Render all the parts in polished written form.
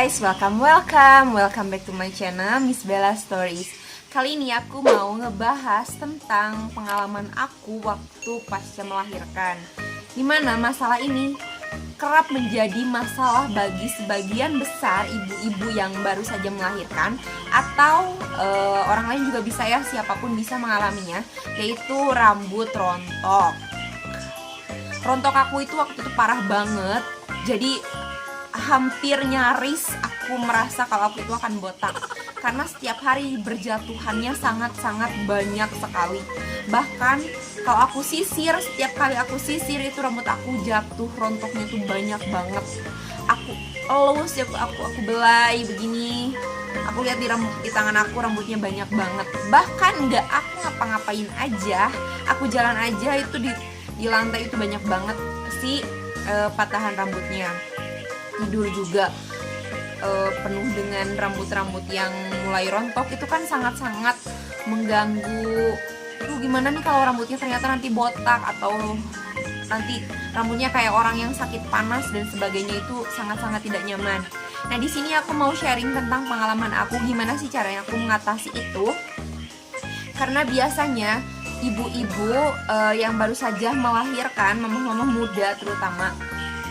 guys, welcome back to my channel Miss Bella Stories. Kali ini aku mau ngebahas tentang pengalaman aku waktu pasca melahirkan, dimana masalah ini kerap menjadi masalah bagi sebagian besar ibu-ibu yang baru saja melahirkan, atau orang lain juga bisa ya, siapapun bisa mengalaminya, yaitu rambut rontok. Rontok aku itu waktu itu parah banget, jadi hampir nyaris aku merasa kalau aku itu akan botak, karena setiap hari berjatuhannya sangat-sangat banyak sekali. Bahkan kalau aku sisir, setiap kali aku sisir itu rambut aku jatuh, rontoknya tuh banyak banget. Aku elus ya, aku belai begini. Aku lihat di tangan aku rambutnya banyak banget. Bahkan nggak aku ngapa-ngapain aja, aku jalan aja itu di lantai itu banyak banget si patahan rambutnya. Tidur juga penuh dengan rambut-rambut yang mulai rontok. Itu kan sangat-sangat mengganggu. Gimana nih kalau rambutnya ternyata nanti botak, atau nanti rambutnya kayak orang yang sakit panas dan sebagainya, itu sangat-sangat tidak nyaman. Nah, di sini aku mau sharing tentang pengalaman aku, gimana sih caranya aku mengatasi itu. Karena biasanya ibu-ibu yang baru saja melahirkan, mama-mama muda terutama,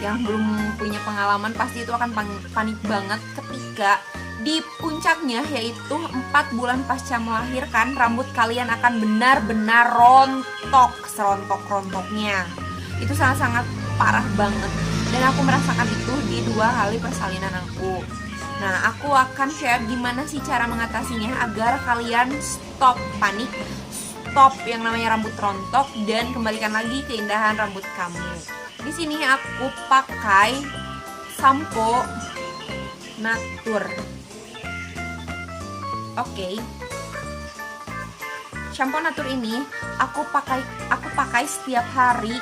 yang belum punya pengalaman, pasti itu akan panik banget ketika di puncaknya, yaitu 4 bulan pasca melahirkan, rambut kalian akan benar-benar rontok, serontok-rontoknya. Itu sangat-sangat parah banget, dan aku merasakan itu di 2 kali persalinan aku. Nah, aku akan share gimana sih cara mengatasinya agar kalian stop panik, stop yang namanya rambut rontok, dan kembalikan lagi keindahan rambut kamu. Di sini aku pakai sampo Natur. Oke. Sampo Natur ini aku pakai setiap hari.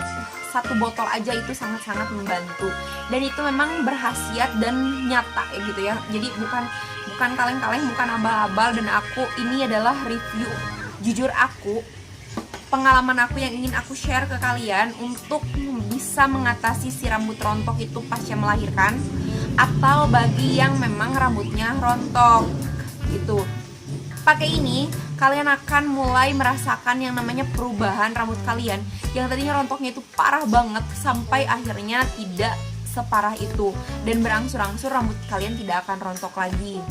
1 botol aja itu sangat-sangat membantu. Dan itu memang berkhasiat dan nyata ya gitu ya. Jadi bukan kaleng-kaleng, bukan abal-abal, dan aku ini adalah review jujur aku, pengalaman aku yang ingin aku share ke kalian untuk bisa mengatasi si rambut rontok itu pasca melahirkan, atau bagi yang memang rambutnya rontok gitu. Pakai ini kalian akan mulai merasakan yang namanya perubahan rambut kalian yang tadinya rontoknya itu parah banget, sampai akhirnya tidak separah itu, dan berangsur-angsur rambut kalian tidak akan rontok lagi.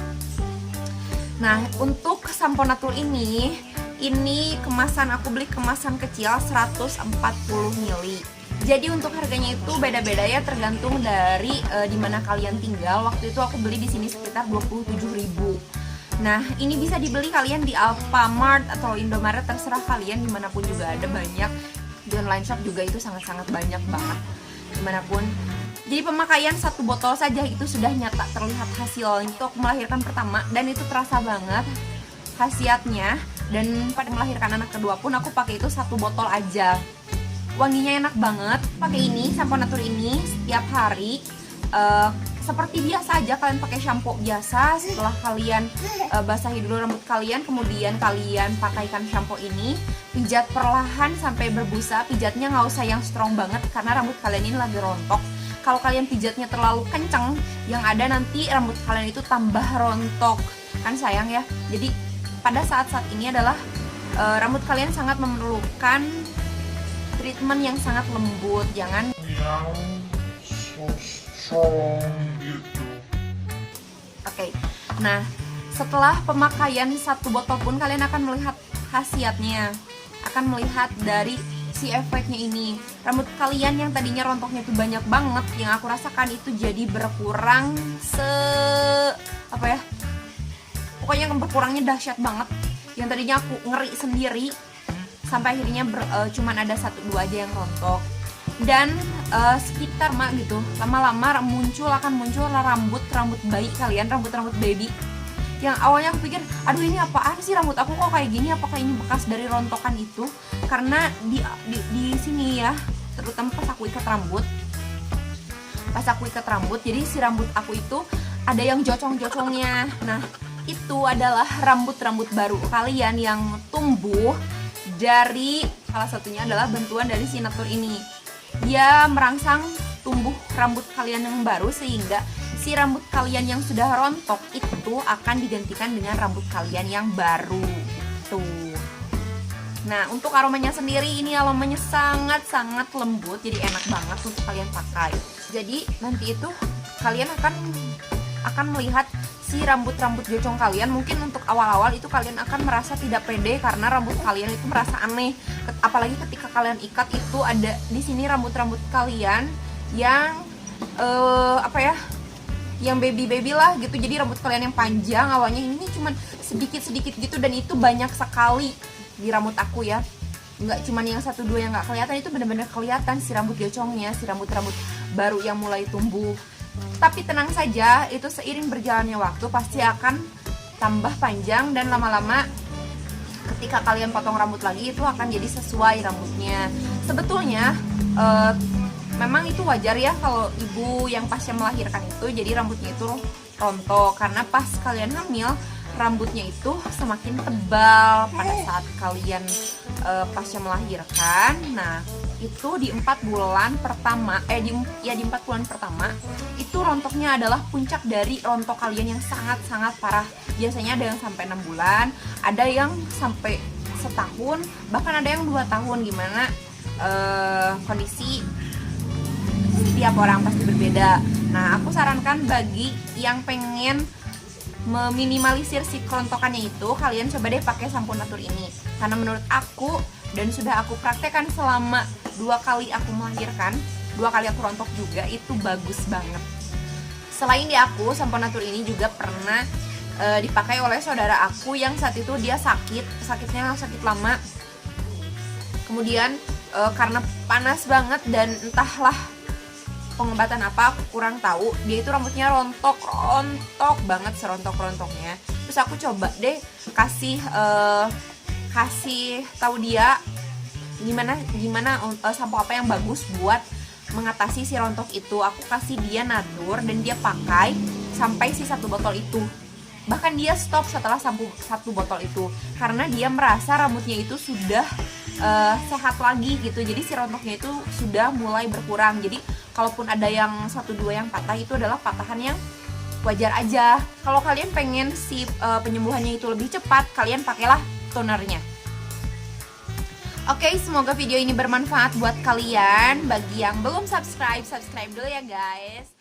Nah, untuk sampo Natur ini kemasan, aku beli kemasan kecil 140 ml. Jadi untuk harganya itu beda-beda ya, tergantung dari dimana kalian tinggal. Waktu itu aku beli di sini sekitar 27.000. Nah, ini bisa dibeli kalian di Alfamart atau Indomaret, terserah kalian, dimanapun juga ada banyak. Di online shop juga itu sangat-sangat banyak banget, dimanapun. Jadi pemakaian 1 botol saja itu sudah nyata terlihat hasil untuk melahirkan pertama, dan itu terasa banget khasiatnya. Dan pada melahirkan anak kedua pun aku pakai itu 1 botol aja. Wanginya enak banget. Pakai ini, sampo Natur ini setiap hari. Seperti biasa aja, kalian pakai shampoo biasa. Setelah kalian basahi dulu rambut kalian, kemudian kalian pakaikan shampoo ini, pijat perlahan sampai berbusa. Pijatnya nggak usah yang strong banget, karena rambut kalian ini lagi rontok. Kalau kalian pijatnya terlalu kenceng, yang ada nanti rambut kalian itu tambah rontok, kan sayang ya. Jadi pada saat-saat ini adalah rambut kalian sangat memerlukan treatment yang sangat lembut, jangan yang so strong gitu. Oke. Nah, setelah pemakaian 1 botol pun kalian akan melihat khasiatnya, akan melihat dari si efeknya ini. Rambut kalian yang tadinya rontoknya itu banyak banget, yang aku rasakan itu jadi berkurang pokoknya berkurangnya dahsyat banget. Yang tadinya aku ngeri sendiri, sampai akhirnya cuman ada 1-2 aja yang rontok. Dan sekitar gitu, lama-lama akan muncul rambut bayi kalian, rambut baby. Yang awalnya aku pikir, aduh ini apaan sih rambut aku kok kayak gini, apakah ini bekas dari rontokan itu? Karena di sini ya, terutama pas aku ikat rambut, jadi si rambut aku itu ada yang jocong-jocongnya. Nah, itu adalah rambut-rambut baru kalian yang tumbuh dari, salah satunya adalah bantuan dari si Natur ini. Dia merangsang tumbuh rambut kalian yang baru, sehingga si rambut kalian yang sudah rontok itu akan digantikan dengan rambut kalian yang baru. Tuh. Nah, untuk aromanya sendiri, ini aromanya sangat-sangat lembut, jadi enak banget untuk kalian pakai. Jadi nanti itu kalian akan melihat si rambut-rambut gocong kalian. Mungkin untuk awal-awal itu kalian akan merasa tidak pede karena rambut kalian itu merasa aneh. Apalagi ketika kalian ikat itu ada di sini rambut-rambut kalian yang yang baby lah gitu. Jadi rambut kalian yang panjang awalnya ini cuma sedikit-sedikit gitu, dan itu banyak sekali di rambut aku ya. Nggak cuma yang 1-2 yang nggak kelihatan, itu benar-benar kelihatan si rambut gocongnya, si rambut-rambut baru yang mulai tumbuh. Tapi tenang saja, itu seiring berjalannya waktu pasti akan tambah panjang, dan lama-lama ketika kalian potong rambut lagi itu akan jadi sesuai rambutnya. Sebetulnya memang itu wajar ya kalau ibu yang pasca melahirkan itu jadi rambutnya itu rontok, karena pas kalian hamil rambutnya itu semakin tebal pada saat kalian pasca melahirkan. Nah, itu di 4 bulan pertama di 4 bulan pertama itu rontoknya adalah puncak dari rontok kalian yang sangat-sangat parah. Biasanya ada yang sampai 6 bulan, ada yang sampai setahun, bahkan ada yang 2 tahun. Gimana kondisi setiap orang pasti berbeda. Nah, aku sarankan bagi yang pengen meminimalisir si kerontokannya itu, kalian coba deh pakai sampo Natur ini. Karena menurut aku, dan sudah aku praktekkan selama 2 kali aku melahirkan, 2 kali aku rontok juga, itu bagus banget. Selain di aku, sampo Natur ini juga pernah dipakai oleh saudara aku yang saat itu dia sakitnya sakit lama. Kemudian karena panas banget dan entahlah pengobatan apa, aku kurang tahu, dia itu rambutnya rontok banget, serontok-rontoknya. Terus aku coba deh kasih tahu dia gimana sampo apa yang bagus buat mengatasi si rontok itu. Aku kasih dia Natur dan dia pakai sampai si 1 botol itu. Bahkan dia stop setelah 1 botol itu karena dia merasa rambutnya itu sudah sehat lagi gitu. Jadi si rontoknya itu sudah mulai berkurang. Jadi kalaupun ada yang 1-2 yang patah, itu adalah patahan yang wajar aja. Kalau kalian pengen si penyembuhannya itu lebih cepat, kalian pakailah tonernya. Oke, semoga video ini bermanfaat buat kalian. Bagi yang belum subscribe dulu ya guys.